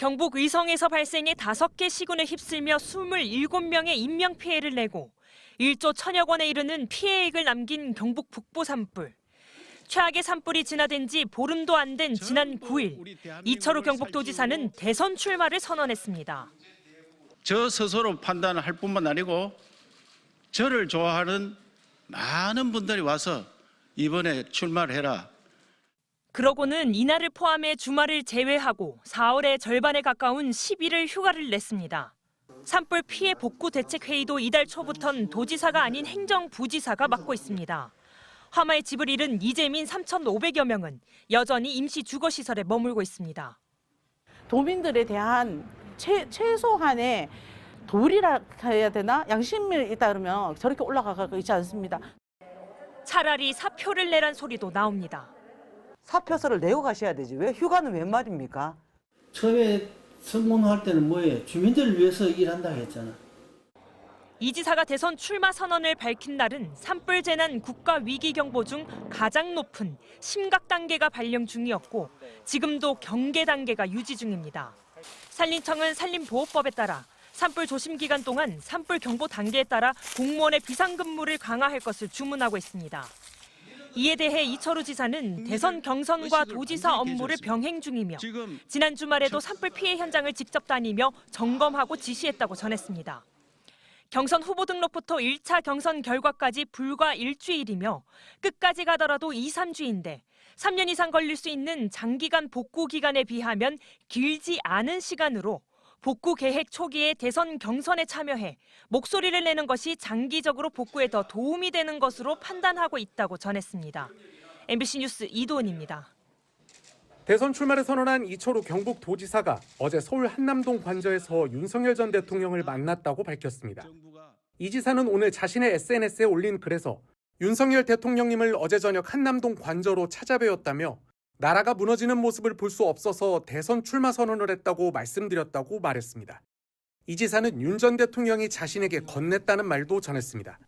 경북 의성에서 발생해 5개 시군을 휩쓸며 27명의 인명피해를 내고 1조 1,000여 원에 이르는 피해액을 남긴 경북 북부 산불. 최악의 산불이 진화된 지 보름도 안 된 지난 9일, 이철우 경북도지사는 대선 출마를 선언했습니다. 저 스스로 판단을 할 뿐만 아니고 저를 좋아하는 많은 분들이 와서 이번에 출마를 해라. 그러고는 이날을 포함해 주말을 제외하고 4월의 절반에 가까운 10일을 휴가를 냈습니다. 산불 피해 복구 대책 회의도 이달 초부터는 도지사가 아닌 행정부지사가 맡고 있습니다. 화마의 집을 잃은 이재민 3,500여 명은 여전히 임시 주거시설에 머물고 있습니다. 도민들에 대한 최소한의 도리라 해야 되나? 양심이 있다 그러면 저렇게 올라가고 있지 않습니다. 차라리 사표를 내란 소리도 나옵니다. 사표서를 내고 가셔야 되지. 왜 휴가는 웬 말입니까? 처음에 선거할 때는 뭐예요? 주민들을 위해서 일한다 했잖아. 이 지사가 대선 출마 선언을 밝힌 날은 산불 재난 국가 위기 경보 중 가장 높은 심각 단계가 발령 중이었고 지금도 경계 단계가 유지 중입니다. 산림청은 산림보호법에 따라 산불 조심 기간 동안 산불 경보 단계에 따라 공무원의 비상근무를 강화할 것을 주문하고 있습니다. 이에 대해 이철우 지사는 대선 경선과 도지사 업무를 병행 중이며 지난 주말에도 산불 피해 현장을 직접 다니며 점검하고 지시했다고 전했습니다. 경선 후보 등록부터 1차 경선 결과까지 불과 일주일이며 끝까지 가더라도 2, 3주인데 3년 이상 걸릴 수 있는 장기간 복구 기간에 비하면 길지 않은 시간으로 복구 계획 초기에 대선 경선에 참여해 목소리를 내는 것이 장기적으로 복구에 더 도움이 되는 것으로 판단하고 있다고 전했습니다. MBC 뉴스 이도은입니다. 대선 출마를 선언한 이철우 경북도지사가 어제 서울 한남동 관저에서 윤석열 전 대통령을 만났다고 밝혔습니다. 이 지사는 오늘 자신의 SNS에 올린 글에서 윤석열 대통령님을 어제 저녁 한남동 관저로 찾아뵈었다며 나라가 무너지는 모습을 볼 수 없어서 대선 출마 선언을 했다고 말씀드렸다고 말했습니다. 이 지사는 윤 전 대통령이 자신에게 건넸다는 말도 전했습니다.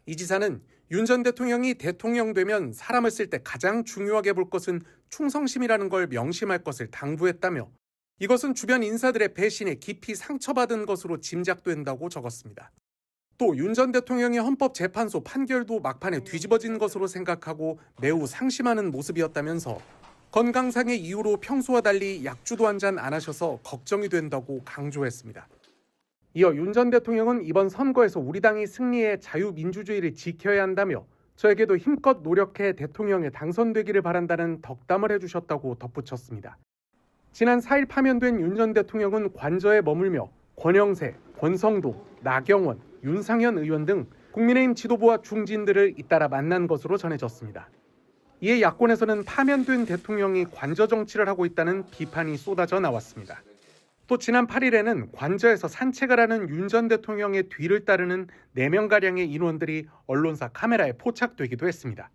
이 지사는 윤 전 대통령이 대통령 되면 사람을 쓸 때 가장 중요하게 볼 것은 충성심이라는 걸 명심할 것을 당부했다며 이것은 주변 인사들의 배신에 깊이 상처받은 것으로 짐작된다고 적었습니다. 또 윤 전 대통령의 헌법재판소 판결도 막판에 뒤집어진 것으로 생각하고 매우 상심하는 모습이었다면서 건강상의 이유로 평소와 달리 약주도 한 잔 안 하셔서 걱정이 된다고 강조했습니다. 이어 윤 전 대통령은 이번 선거에서 우리 당이 승리해 자유민주주의를 지켜야 한다며 저에게도 힘껏 노력해 대통령에 당선되기를 바란다는 덕담을 해주셨다고 덧붙였습니다. 지난 4일 파면된 윤 전 대통령은 관저에 머물며 권영세, 권성도, 나경원, 윤상현 의원 등 국민의힘 지도부와 중진들을 잇따라 만난 것으로 전해졌습니다. 이에 야권에서는 파면된 대통령이 관저 정치를 하고 있다는 비판이 쏟아져 나왔습니다. 또 지난 8일에는 관저에서 산책을 하는 윤 전 대통령의 뒤를 따르는 4명가량의 인원들이 언론사 카메라에 포착되기도 했습니다.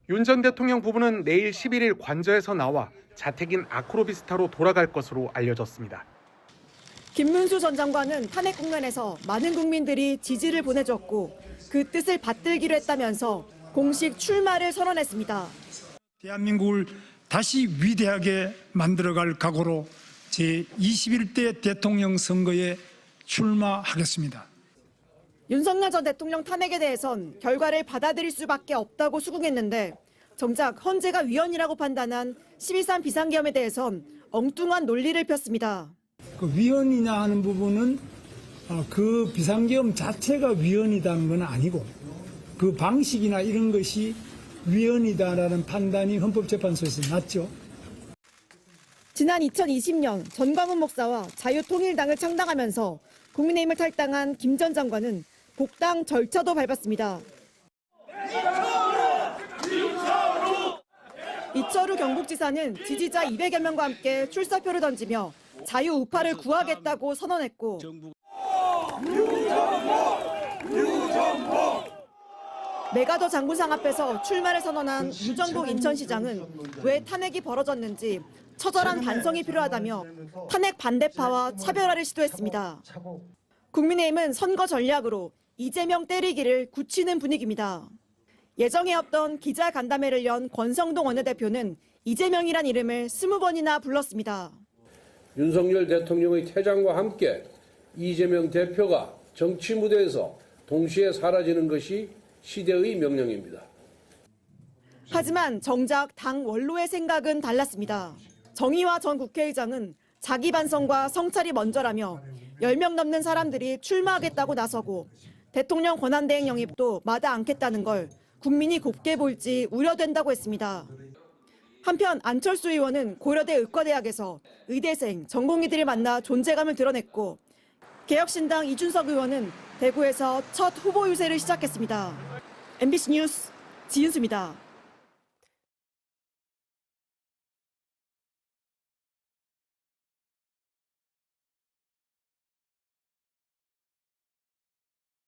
윤 전 대통령 부부는 내일 11일 관저에서 나와 자택인 아크로비스타로 돌아갈 것으로 알려졌습니다. 김문수 전 장관은 탄핵 국면에서 많은 국민들이 지지를 보내줬고 그 뜻을 받들기로 했다면서 공식 출마를 선언했습니다. 대한민국을 다시 위대하게 만들어갈 각오로 제21대 대통령 선거에 출마하겠습니다. 윤석열 전 대통령 탄핵에 대해선 결과를 받아들일 수밖에 없다고 수긍했는데 정작 헌재가 위헌이라고 판단한 12.3 비상계엄에 대해선 엉뚱한 논리를 폈습니다. 그 위헌이냐 하는 부분은 그 비상계엄 자체가 위헌이다는 건 아니고 그 방식이나 이런 것이 위헌이다라는 판단이 헌법재판소에서 났죠. 지난 2020년 전광훈 목사와 자유통일당을 창당하면서 국민의힘을 탈당한 김 전 장관은 복당 절차도 밟았습니다. 이철우 경북지사는 지지자 200여 명과 함께 출사표를 던지며 자유우파를 구하겠다고 선언했고 메가더 장군상 앞에서 출마를 선언한 유정복 인천시장은 왜 탄핵이 벌어졌는지 처절한 반성이 필요하다며 탄핵 반대파와 차별화를 시도했습니다. 국민의힘은 선거 전략으로 이재명 때리기를 굳히는 분위기입니다. 예정에 없던 기자간담회를 연 권성동 원내대표는 이재명이란 이름을 20번이나 불렀습니다. 윤석열 대통령의 퇴장과 함께 이재명 대표가 정치 무대에서 동시에 사라지는 것이 시대의 명령입니다. 하지만 정작 당 원로의 생각은 달랐습니다. 정의화 전 국회의장은 자기 반성과 성찰이 먼저라며 10명 넘는 사람들이 출마하겠다고 나서고 대통령 권한대행 영입도 마다 않겠다는 걸 국민이 곱게 볼지 우려된다고 했습니다. 한편 안철수 의원은 고려대 의과대학에서 의대생, 전공의들을 만나 존재감을 드러냈고 개혁신당 이준석 의원은 대구에서 첫 후보 유세를 시작했습니다. MBC 뉴스 지은수입니다.